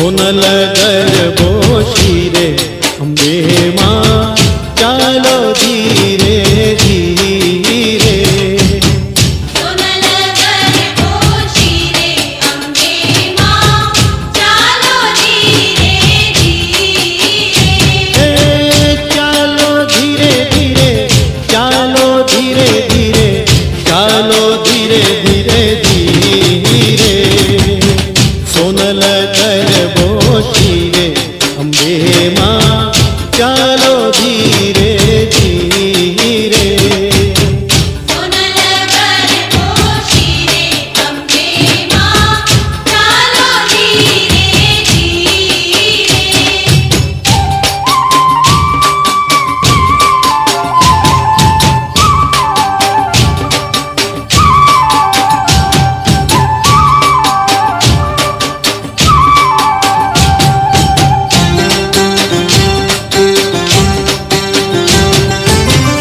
સોનલ ગરબો શિરે અંબે માં ચાલો ધીરે ધીરે. સોનલ ગરબો શિરે અંબે માં ચાલો ધીરે ધીરે. ચાલો ધીરે ધીરે, ચાલો ધીરે ધીરે, ચાલો ધીરે ધીરે ધીરે. સોનલ ગરબો શિરે અંબે માં ચાલો ધીરે ધીરે. સોનલ ગરબો શિરે અંબે માં ચાલો ધીરે ધીરે.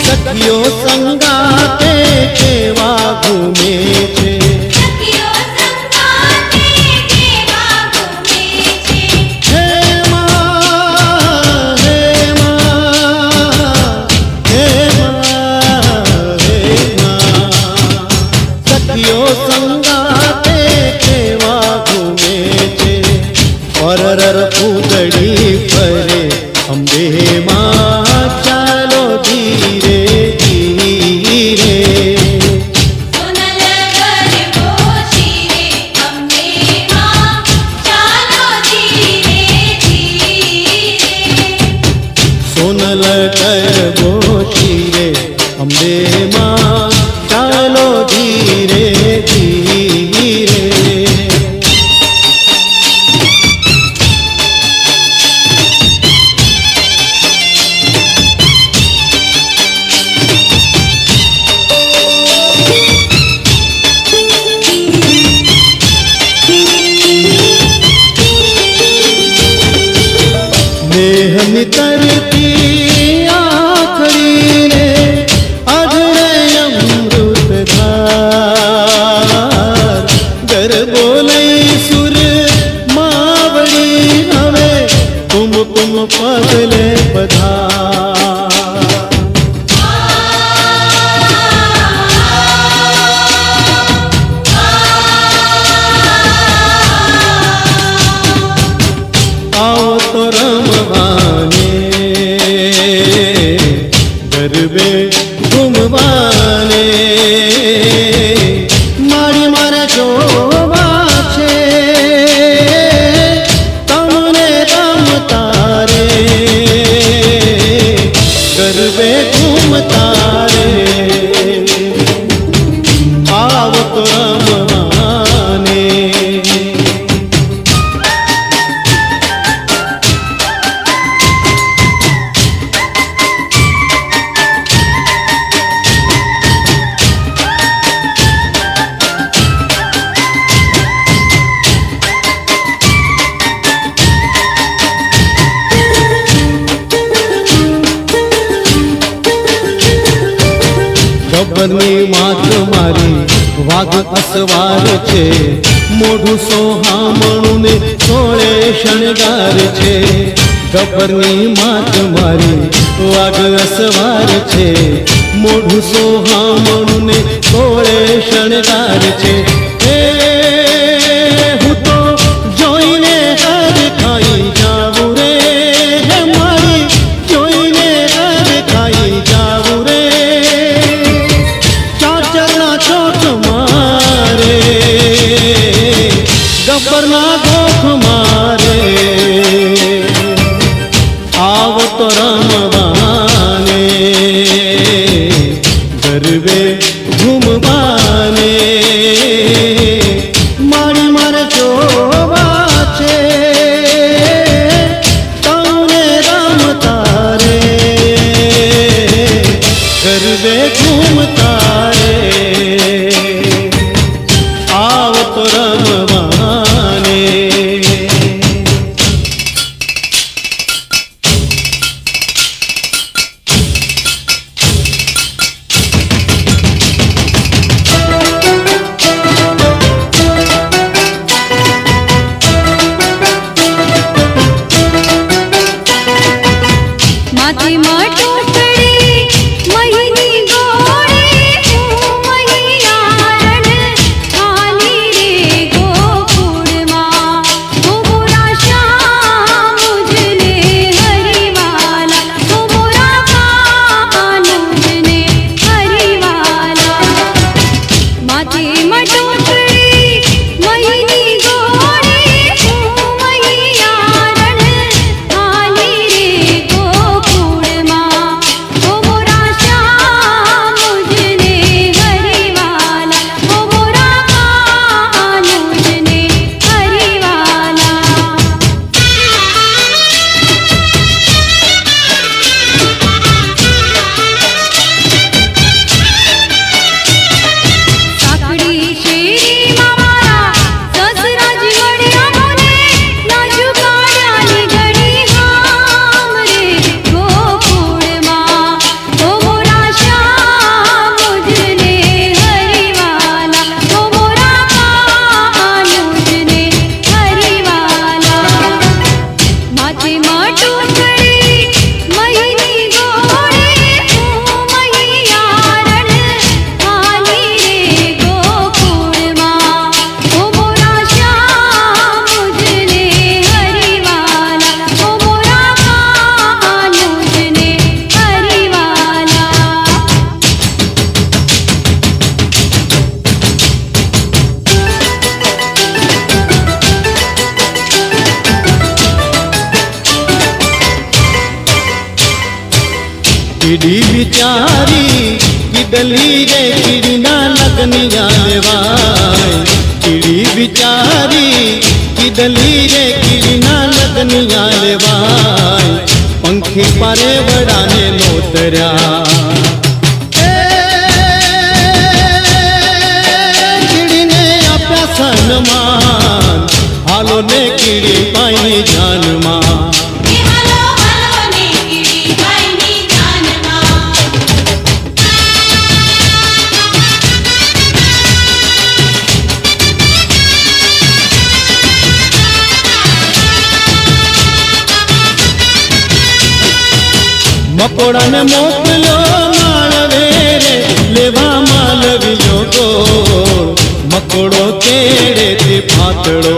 સખીઓ સંગાતે કેવા ઘૂમે છે, સખીઓ સંગાતે કેવા ઘૂમે છે. હે માં, હે માં, હે માં, હે માં. સખીઓ સંગાતે કેવા ઘૂમે છે, પરર ફૂદડી ફરે અંબે માં ચાલો ધીરે ધીરે. સોનલ ગરબો શિરે અંબે માં ચાલો ધીરે ધીરે. સોનલ ગરબો શિરે અંબે માં ચાલો ધીરે ધીરે. દેહની તરતી આખડી રે અધરે અમૃત ધાર. ગરબો લઈ સુર માવડી હવે કુમકુમ પગલે પધાર. આવો તો રમવાને ગરબે ઘૂમવાને મારી મારે જોવા છે તમને રમતા રે ગરબે ઘૂમતા રે. આવો તો રમવાને. ગબ્બરની માત મારી વાઘ અસવાર છે, મોઢું સોહામણું ને સોળે શણગાર છે. ગબ્બરની માત મારી વાઘ અસવાર છે, મોઢું સોહામણું ને સોળે શણગાર છે. હું તો જોઈને હર ખાઈ જાવું રે, હે મારી જોઈને હર ખાઈ જાવું રે. ચાચરના ચોટ મારે ગબ્બરના ગોખ મારે. આવો તો રમવાને ગરબે ઘૂમવાને. મટોકડી મહીની ગોળી હું મૈયા રણ હાલી રે ગોકુળમાં ઓ મોરા શ્યામ મુજને હરિવાલા ઓ મોરા કાનુજને હરિવાલા સાકડી શેરીમાં મારા સસરાજી મળ્યા મને લાજુ કાઢ્યાની ઘડી હામ રે ગોકુળમાં ઓ મોરા શ્યામ મુજને હરિવાલા ઓ મોરા કાનુજને હરિવાલા માથે મટોકડી મહીની ગોળી હું મૈયા રણ હાલી રે ગોકુળમાં ઓ મોરા શ્યામ મુજને હરિવાલા ઓ મોરા કાનુજને હરિવાલા કીડી બિચારી કીડલી રે કીડીના લગનિયા લેવાય કીડી બિચારી કીડલી રે કીડીના લગનિયા લેવાય પંખી પારે વડાને લોતર્યા કીડીને આપ્યા સન્માન હાલો ને કીડી પાઈ જાનમાં હે હાલો હાલો ને કીડી ભાઈની જાનમાં મકોડાને મોકલ્યો માળવે રે લેવા માલવ્યો ગોળ મકોડો કેડે તે ફાતડો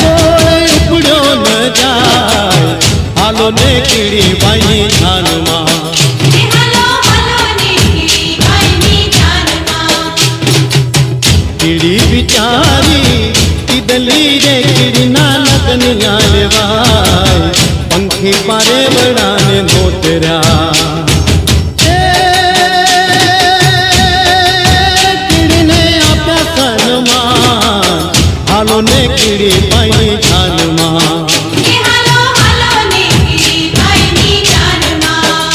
ગોળ ઉપડ્યો ન જાય હાલો ને કીડી બાઈ જાનમાં હે હાલો હાલો ને કીડી ભાઈની જાનમાં કીડી બિચારી કીડલી રે કીડીના લગનિયા લેવાય પંખી પારે વડાને નોતર્યા કીડીને આપ્યા સન્માન હાલો ને કીડી પાઈ જાનમાં હે હાલો હાલો ને કીડી ભાઈની જાનમાં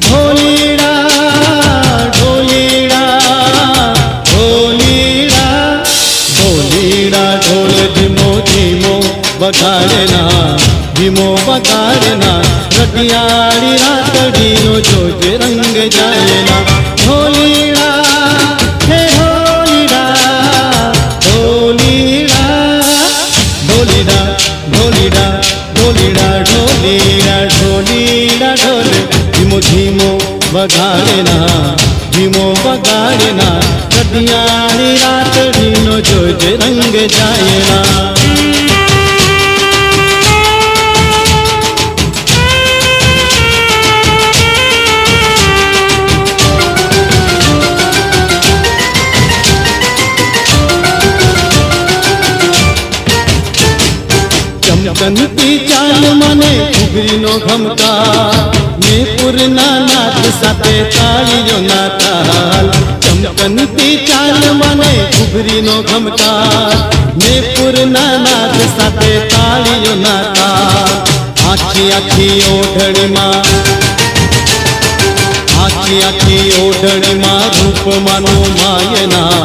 ઢોલીડા ઢોલીડા ઢોલીડા ઢોલીડા ઢોલ ધીમો ધીમો વગાડના ધીમો વગાડના રટિયાળી રાતડીનો જોજે રંગ જાયના ઢોલીડા હે ઢોલીડા ઢોલીડા ઢોલીડા ઢોલીડા ઢોલીડા ઢોલીડા ઢોલીડા ઢોલ ધીમો ધીમો વગાડના ધીમો વગાડના રટિયાળી રાતડીનો જોજે રંગ જાયના ચમકનતી ચાલ મને ઘૂઘરીનો ઘમકાર ને પૂરના નાદ સાથે તાળીઓના તાલ ચમકનતી ચાલ મને ઘૂઘરીનો ઘમકાર ને પૂરના નાદ સાથે તાળીઓના તાલ આખી આખી ઓઢણીમાં આખી આખી ઓઢણીમાં રૂપમાનું માયના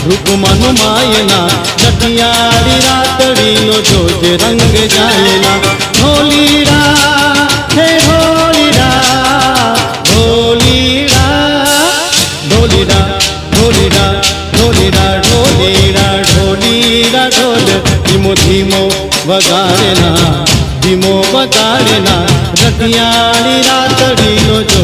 રૂપમાનું માયના રટિયાળી રાતડીનો જોજે રંગ જાયના ઢોલીડા હે ઢોલીડા ઢોલીડા ઢોલીડા ઢોલીડા ઢોલીડા ઢોલીડા ઢોલીડા ઢોલ ધીમો ધીમો વગાડેના ધીમો વગાડેના રટિયાળી રાતડીનો જો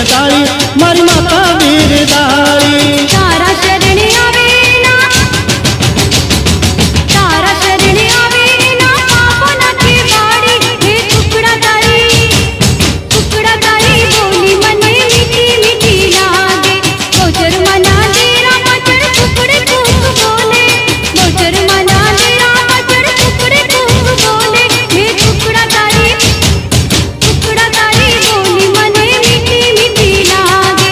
दाई मारी माता वीर दाई। तारा शरण आवे ना, तारा शरण आवे ना, पापना की बाड़ी हे टुकड़ा तारी बोली मने मीठी मीठी लागे। गोचर मना तेरा मचर टुकड़े टूक बोले, गोचर मना तेरा मचर टुकड़े टूक बोले। हे टुकड़ा तारी बोली मने मीठी मीठी लागे।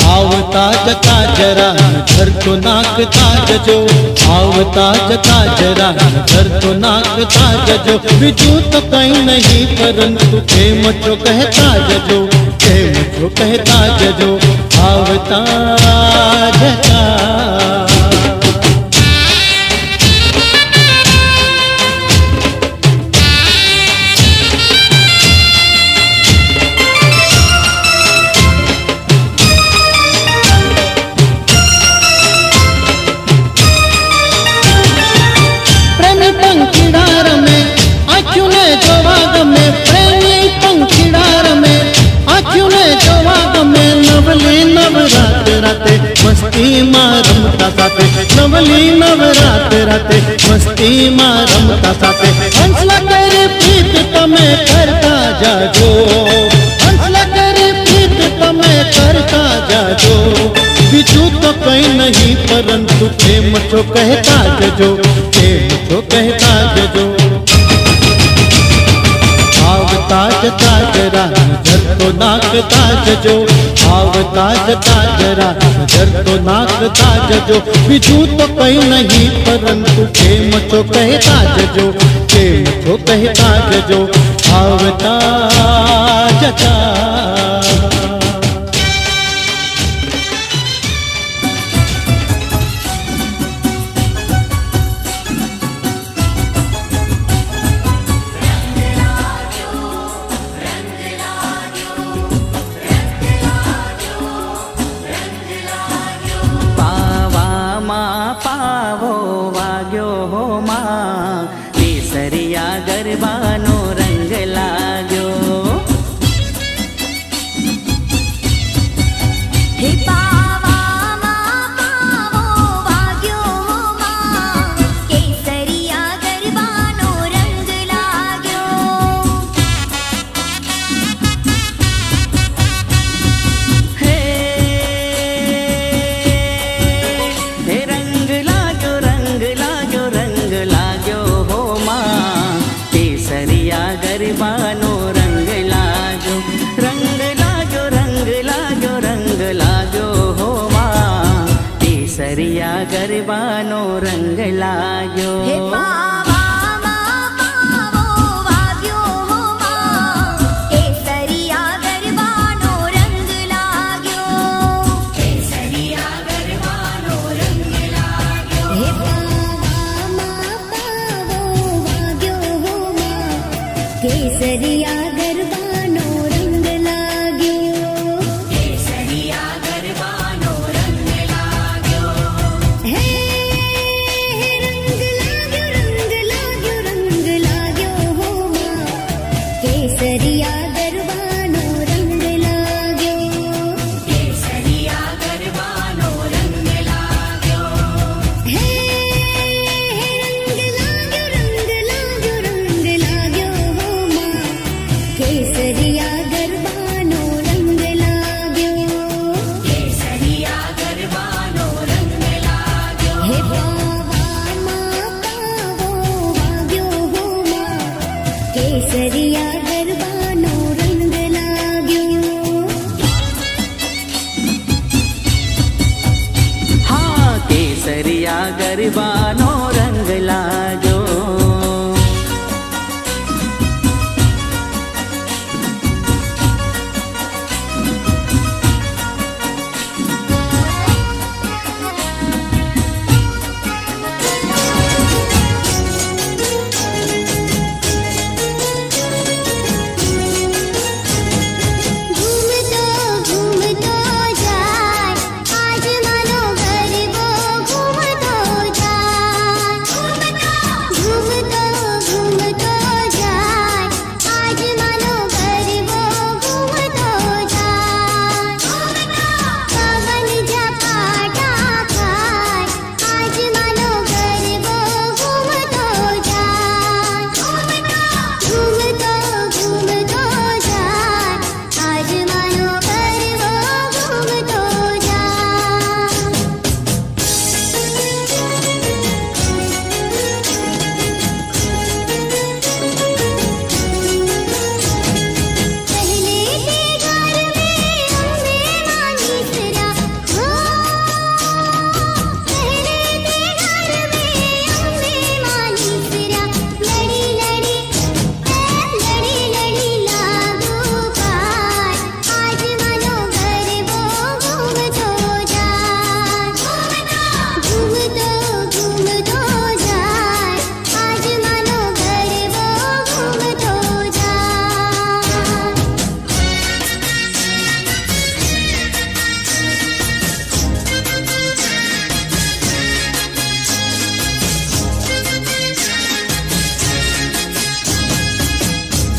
आवता जता जरा नजर तो नाक ताज जो, आवता जता जरा नजर तो नाक ताज जो। बिजू तो कहीं नहीं परंतु प्रेम जो कहता जजो, प्रेम जो कहता जजो। आवता जता पंखीडार में आँखों ने जोवाग में, प्रेमी पंखीडार में आँखों ने जोवाग में। नवली नवरात राते मस्ती मां रमता साथे, नवली नवरात राते मस्ती मां रमता साथे। हंसला करे प्रीत तमे करता जाजो, हंसला करे प्रीत तमे करता जाजो। बिजू तो कहीं नहीं परंतु प्रेम जो कहता जजो, प्रेम जो कहता जजो। आवता जता जरा नजर तो नाकता जजो, आवता जता जरा नजर तो नाकता जजो। बिजू तो कहीं नहीं परंतु प्रेम जो कहता जजो, प्रेम जो कहता जजो। आवता जता પાવો વાગ્યો હો માં, કેસરિયા ગરબાનો રંગ લાગ્યો। હે પાવામાં પાવો વાગ્યો માં, કેસરિયા ગરબાનો રંગ લાગ્યો। હે હે રંગ લાગ્યો રંગ લાગ્યો રંગ લાગ્યો હો માં, કેસરિયા ગરબાનો રંગ લાગ્યો। રંગ લાગ્યો રંગ લાગ્યો રંગ લાગ્યો હો માં, કેસરિયા ગરબાનો રંગ લાગ્યો। હે પાવામાં પાવો વાગ્યો માં, કેસરિયા ગરબાનો રંગ લાગ્યો। કેસરિયા ગરબાનો રંગ લાગ્યો। હે પાવામાં પાવો વાગ્યો માં, કેસરિયા ગરબાનો રંગ લાગ્યો। કેસરિયા ગરબાનો રંગ લાગ્યો। હે રંગ લાગ્યો માં, કેસરિયા ગરબાનો રંગ લાગ્યો। કેસરિયા ગરબાનો રંગ લાગ્યો। હે રંગ લાગ્યો માં, કેસરિયા ગરબાનો રંગ લાગ્યો। કેસરિયા ગરબાનો રંગ લાગ્યો। હે પાવામાં પાવો વાગ્યો માં, કેસરિયા ગરબાનો રંગ લાગ્યો। હા કેસરિયા ગરબાનો રંગ લાગ્યો।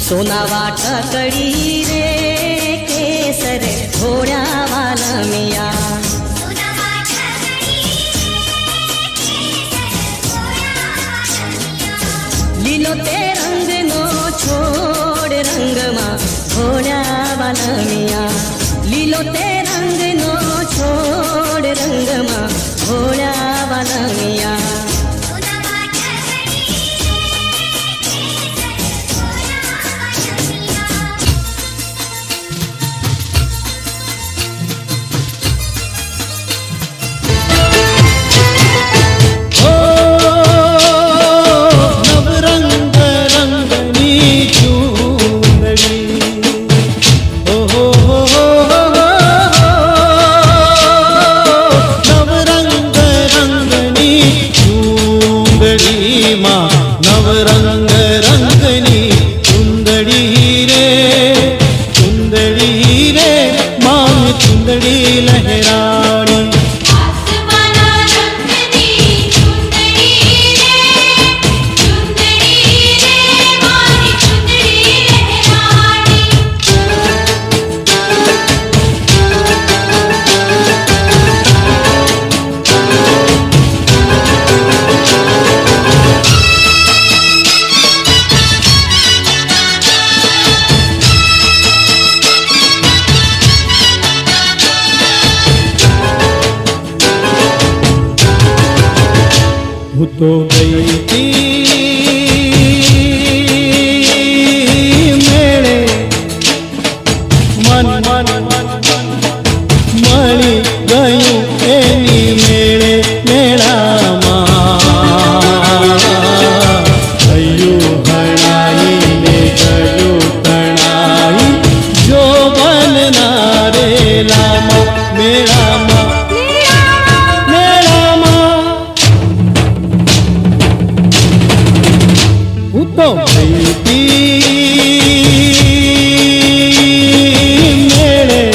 सोना वाटकडी रे केसर घोड्यावाला मिया લીલો તે રંગનો છોડ રંગમાં ઘોડ્યાવાલા મિયા લીલો તે રંગનો છોડ રંગમાં ઘોડ્યાવાલા મિયા तो गई थी मेरे मन मળી ગયું એની મેળે મેળામાં ગયું હણાઈ ને ગયું તણાઈ જો બનના રેલામાં મેળામાં तो गई थी मेरे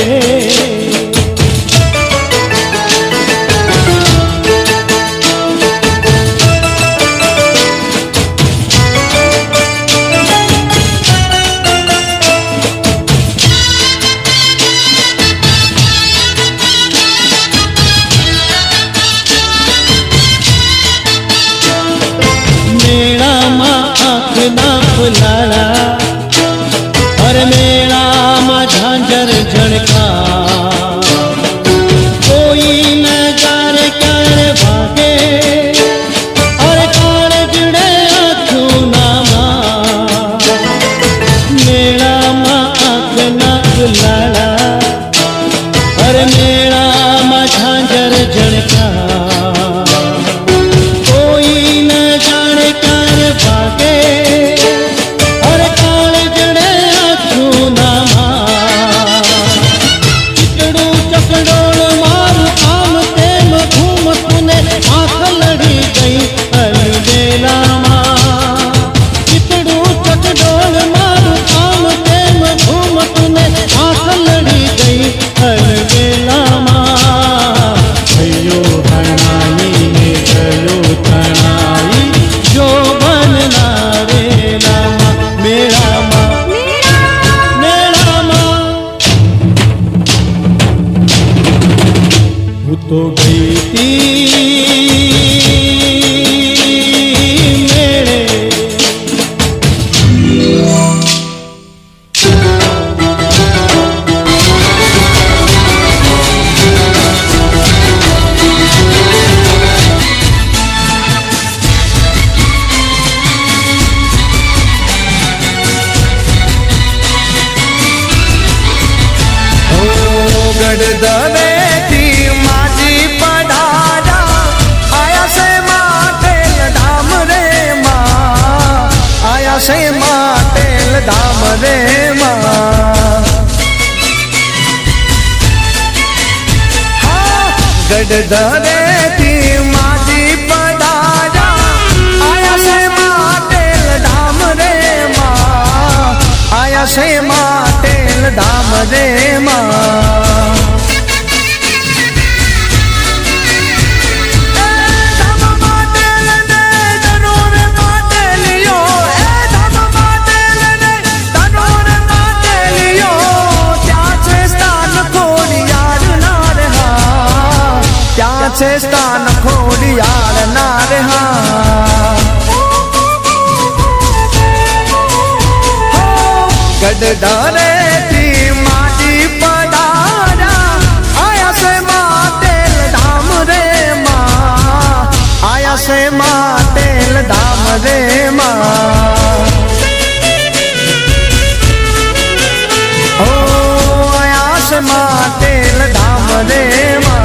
फुलाला अरे मेळाમાં ઝાંઝર ઝણકા કોઈ ન જાણે ક્યારે ભાગે અરે કાળજડે આથુનામાં મેળામાં આંખના ફુલાલા અરે મેળામાં ઝાંઝર ઝણકા કોઈ ન જાણે ક્યારે ભાગે तो गई थी मेरे ગઢ से मातेल धाम रे माँ गढ़धरे थी माजी पधारा आया से मातेल धाम रे माँ आया से मातेल धाम रे माँ गडधरे थी माजी पधारा आया से माँ तेल धाम रे माँ आया से माँ तेल धाम रे माँ ओ आया से माँ तेल धाम रे माँ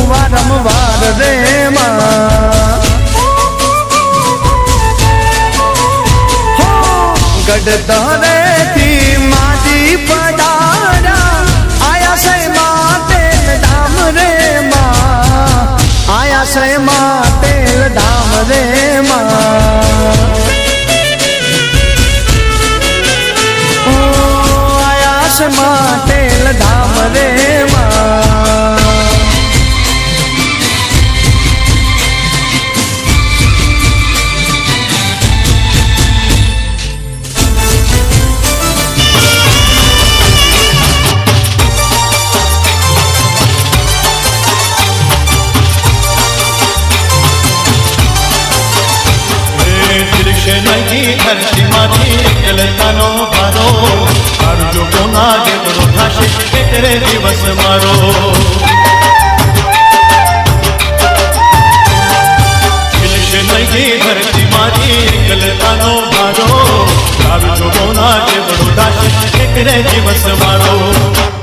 वारंवार रे माँ गडधरे थी माजी पधारा आया से माँ तेल धाम रे माँ आया से माँ तेल धाम रे माँ ओ आया से माँ तेल धाम रे माँ धरती माथी जलतानो भारो मारू जो कोना जेवड़ो थाशे तेरे दिवस मारो खिलशे नहीं धरती माथी जलतानो भारो मारू जो कोना जेवड़ो थाशे तेरे दिवस मारो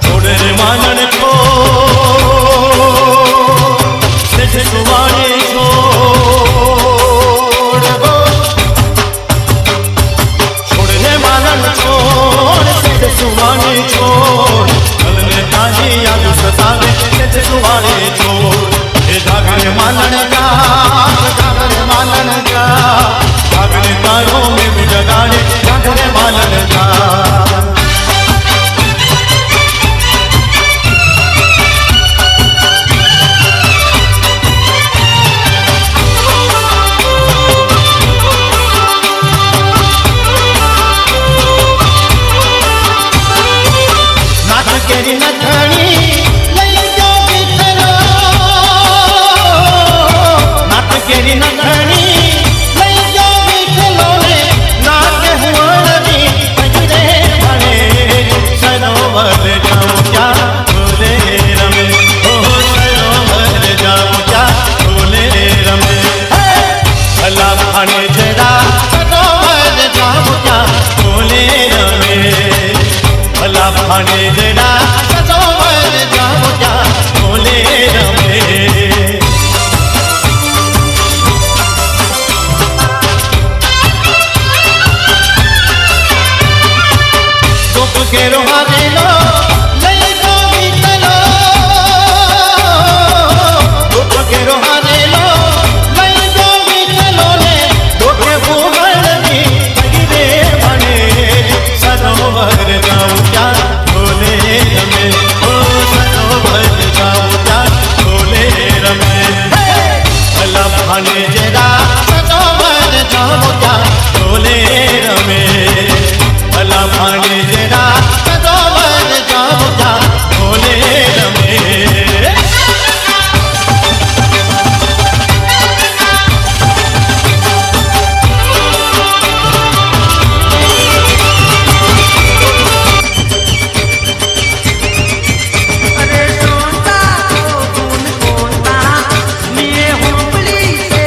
छोड़ रे मानन को से सुवाने सुवाने छोड़ कलने ताजी याद सतावे ते सुवाने छोड़ ए जागने मानन का जागने तारों में भी जगाने जागने मानन का केरी नथणी लई जो बिखरो नाथ केरी नथणी लई जो बिखरो ने नाथ हुवणी पजरे भणे सरोवर जाऊं क्या बोले रमे ओ सरोवर जाऊं क्या बोले रमे भला भाने जरा सरोवर जाऊं क्या बोले रमे भला भाने जरा सरोवर जाऊं क्या बोले रमे दुख के रोहाने लो लई जो बीतलो दुख के रोहाने लो लई जो बीतलो ने दुख भूगल की पगिरे बने सरोवर जाऊं क्या बोले रमे ओ सरोवर जाऊं क्या बोले रमे भला भाने जरा सरोवर जाऊं क्या बोले रमे भला भाने जरा सरोवर जाऊं क्या बोले रमे अरे सोता को गुन कोता लिए हुबली से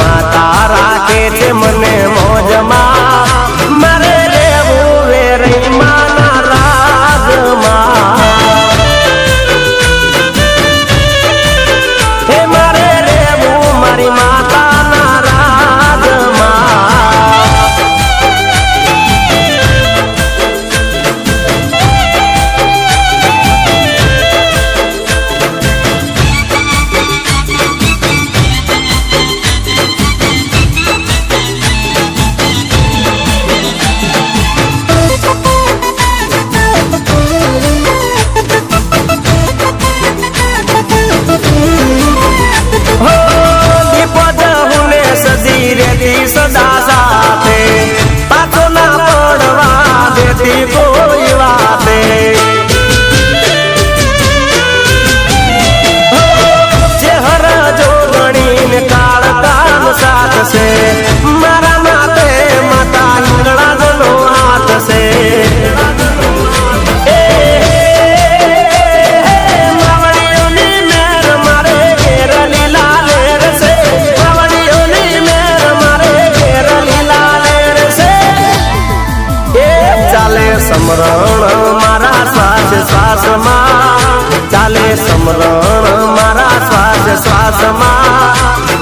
માતા રાખે છે મને મોજમાં મારે રેવું વેરઈ માના રાજમાં હે મારે રેવું મારી માતાના રાજમાં સદા સાથે પાછો ના પડવા દેતી કોઈ વાતે ચહેર જો ગણીને કાળ કાન સાથ છે મારા માતે માતા હિંગળા જનો હાથ છે માવડીઓની મેર મારે ઘેર લીલા લેર છે માવડીઓની મેર મારે ઘેર લીલા લેર છે ચાલે સમરણ મારા શ્વાસ શ્વાસમાં ચાલે સમરણ મારા શ્વાસ શ્વાસમાં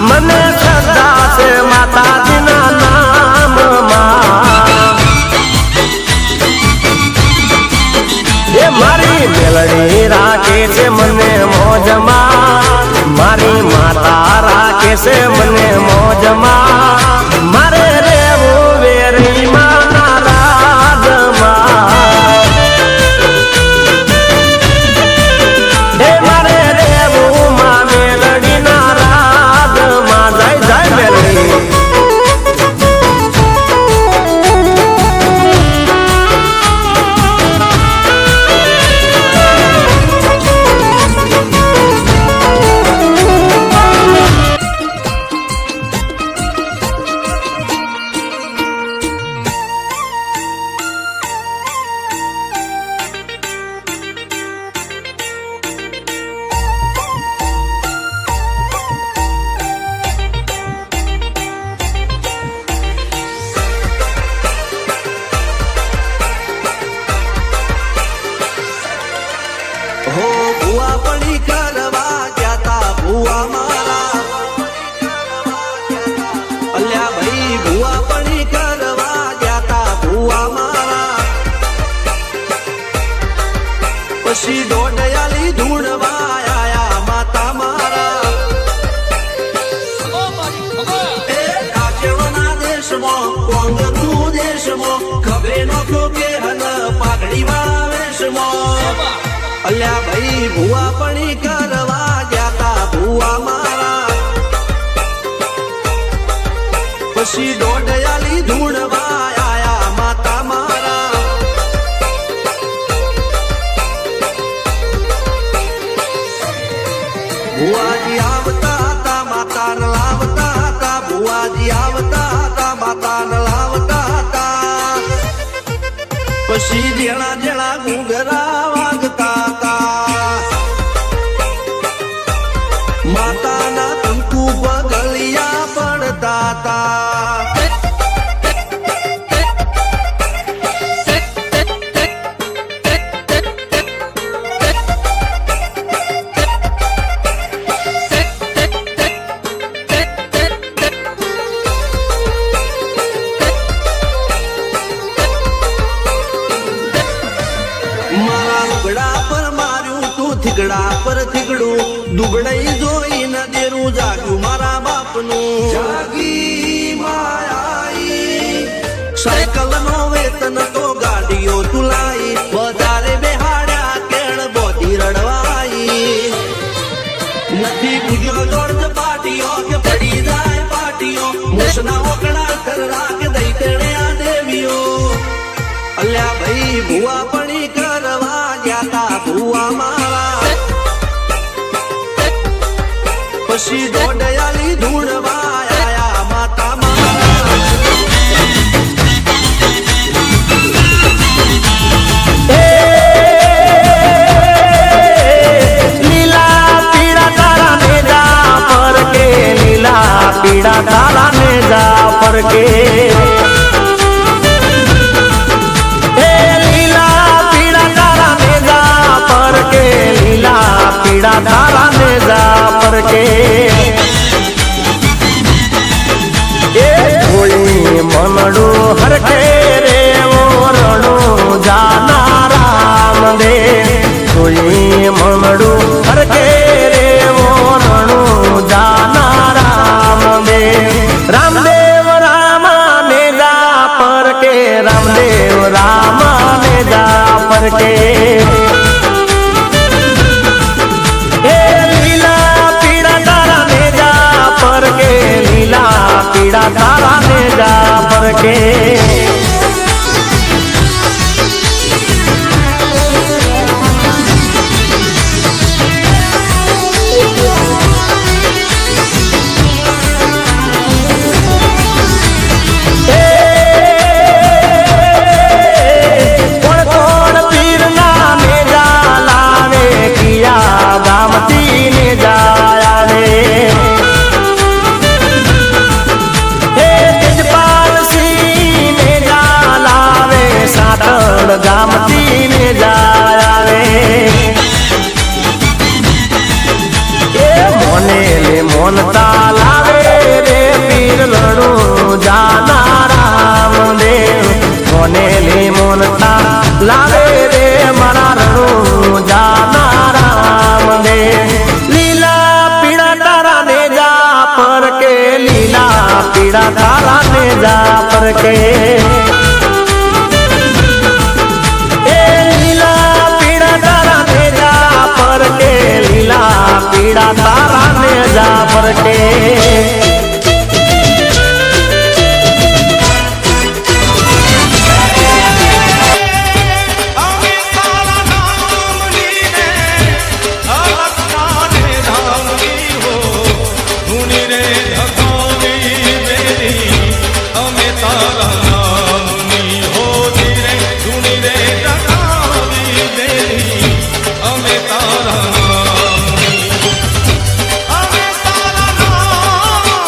મને શ્રદ્ધા છે માતાજીના નામમાં એ મારી મેલડી રાખે છે મને મોજમાં મારી માતા રાખે છે મને મોજમાં મારે રેવું વેરી માના રાજમાં હે મારે રેવું માં મેલડીના રાજમાં જય જય મેલડી હો ભુવા પડી કરવા ગયા તા ભુવા મારા અલ્યા ભાઈ ભુવા પડી કરવા ગયા તા ભુવા મારા પછી દોડયાલી ધૂણવા આયા માતા મારા એ કાચેવના દેશમાં કોંગતું દેશમાં ખભે નોખો કે હન પાઘડી વાળા વેશમાં અલ્યા ભાઈ ભુવા પડી કરવા ગયા તા ભુવા મારા પછી દોડયાલી ધૂણવા આયા માતા મારા ભુવાજી આવતા હતા માતાને લાવતા હતા ભુવાજી આવતા હતા માતાને લાવતા હતા પછી જેણા જેણા ઘૂંઘરા વાગતા હતા માતાના કંકુ પગલિયા પડતા હતા મારા લુગડા પર માર્યું તું થીગડા પર થીગડું દુબળઈ જોઈ ન દેરું જાગ્યું મારા બાપનું જાગી માયાઈ સાયકલ નો વેતન તો ગાડીઓ તુલાઈ વધારે બેહાડ્યા કેળ બોધી રડવાઈ નથી પૂજ્યો દોડ પાટીઓ કે પડી જાય પાટીઓ મુસના ઓકડા કરા કે દઈ તેણે આ દેવીઓ અલ્યા ભાઈ ભુવા પડી કરવા ગયા તા ભુવા મારા પછી દોડયાલી ધૂણવા આયા માતા મારા લીલા પીળા તારા મેજા પર કે લીલા પીળા તારા પરકે હે લીલા પીળા તારા નેજા પરકે લીલા પીળા તારા નેજા પરકે એ ધોળી મનડું હરખે રે ઓરણું જાના રામ દે ધોળી મનડું હરખે રે ઓરણું જાના રામ દે રામદેવ રામા ને જા પરકે રામદેવ રામા ને જા પરકે હે લીલા પીળા તારા ને જા પરકે લીલા પીળા તારા ને જા પરકે ગામતી ને જાવે એ મોને લે મોનતા લાવે રે પીર લડું જાના રામ દેવ મોને લે મોનતા લાવે રે મારા રડું જાના રામ દેવ લીલા પીળા તારા ને જા પરકે લીલા પીળા તારા ને જા પરકે પીડા તારા ને જા પરકે અમે તારા નામ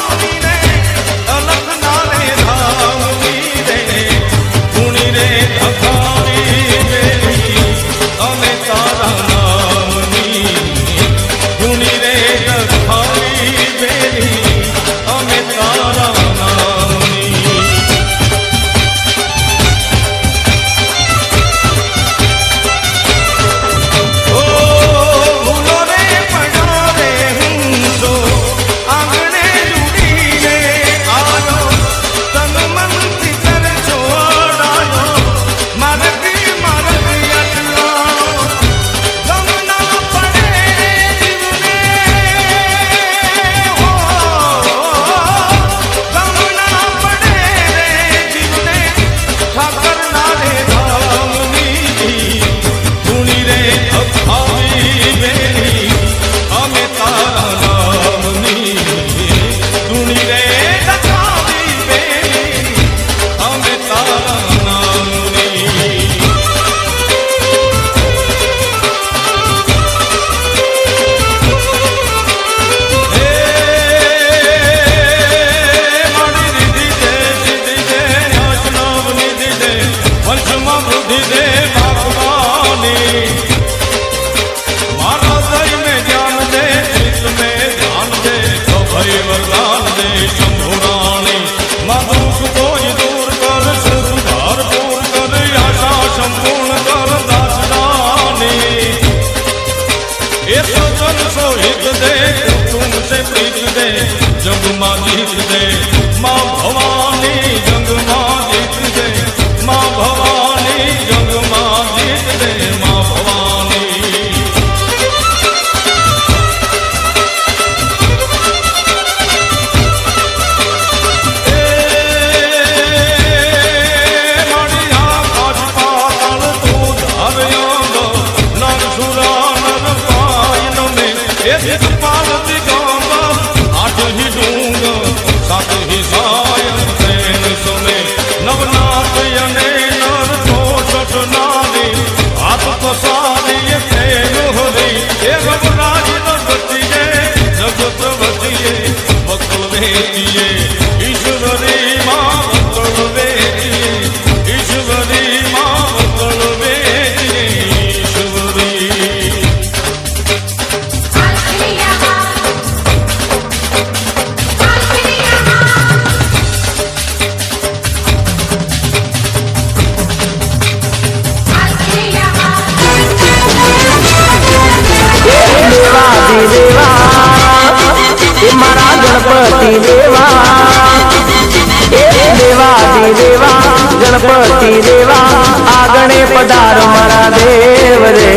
દેવા ગણપતિ દેવા આગણે પધારો મારા દેવ રે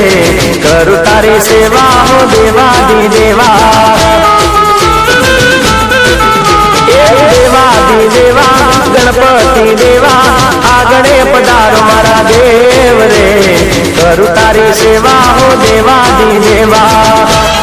કરું તારી સેવા હો દેવાદી દેવા દેવાદી દેવા ગણપતિ દેવા આગણે પધારો મારા દેવ રે કરું તારી સેવા હો દેવાદી દેવા